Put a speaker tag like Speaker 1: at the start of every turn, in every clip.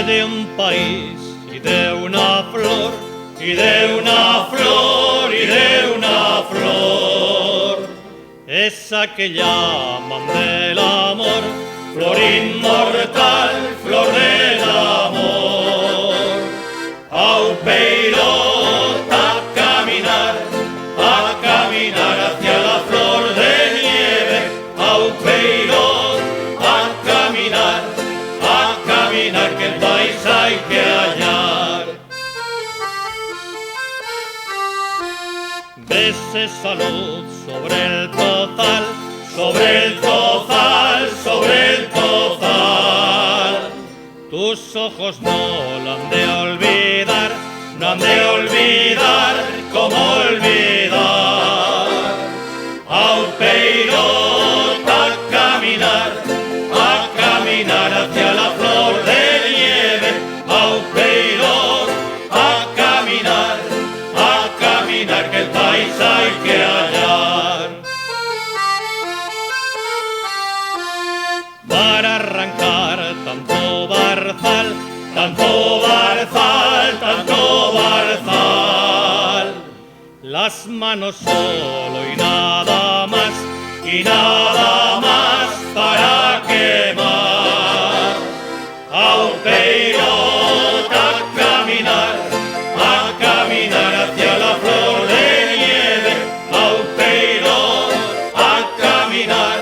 Speaker 1: de un país y de una flor, y de una flor, y de una flor. Esa que llaman del amor, flor inmortal, flor del amor. Aupeirot a caminar hacia la flor de nieve. Aupeirot a caminar, que el país hay que hallar. Dese salud sobre el tozal, sobre el tozal, sobre el tozal. Tus ojos no lo han de olvidar, no han de olvidar cómo olvidar. Aupeirot a caminar hacia la flor de nieve. Aupeirot a caminar, que el país hay que hallar. Para arrancar tanto barzal, tanto barzal, tanto barzal. Las manos solo y nada más para quemar. Aupeirot a caminar hacia la flor de nieve. Aupeirot a caminar,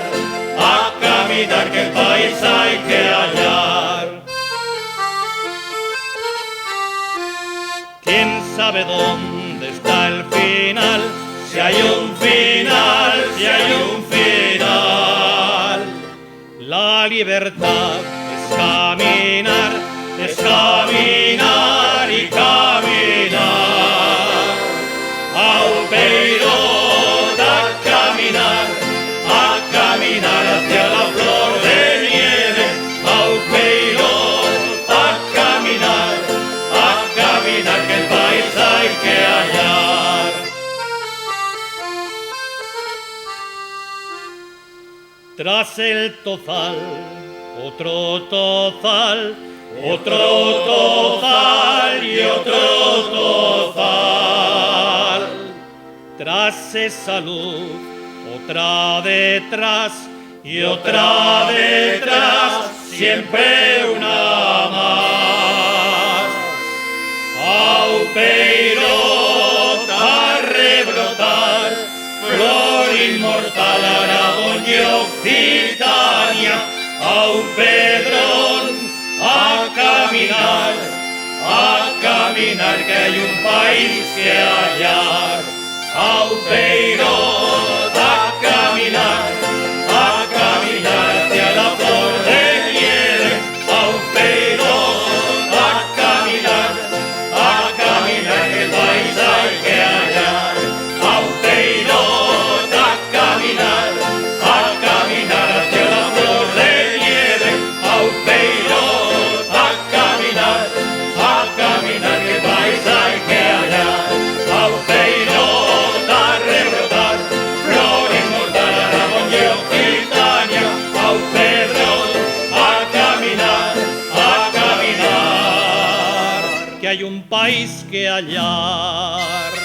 Speaker 1: que el país hay que hallar. ¿Quién sabe dónde está el final? Si hay un final, si hay un final. La libertad es caminar y caminar. Aupeirot a caminar hacia la flor de nieve. Aupeirot a caminar, que el país hay que hallar. Tras el tozal, otro tozal, otro tozal y otro tozal. Tras esa luz, otra detrás y otra detrás, siempre una más. Aupeirot a rebrotar, flor inmortal, Aragón y Occitania. Aupedrón a caminar, que hay un país que hallar. Aupeirot a caminar hacia la flor de nieve. Aupeirot a caminar, que el país hay que hallar. Aupeirot a caminar hacia la flor de nieve. Aupeirot a caminar, que el país hay que hallar. Aupeirot a rebrotar, flor inmortal, Aragón y Occitania. Aupeirot a caminar, que hay un país que hallar.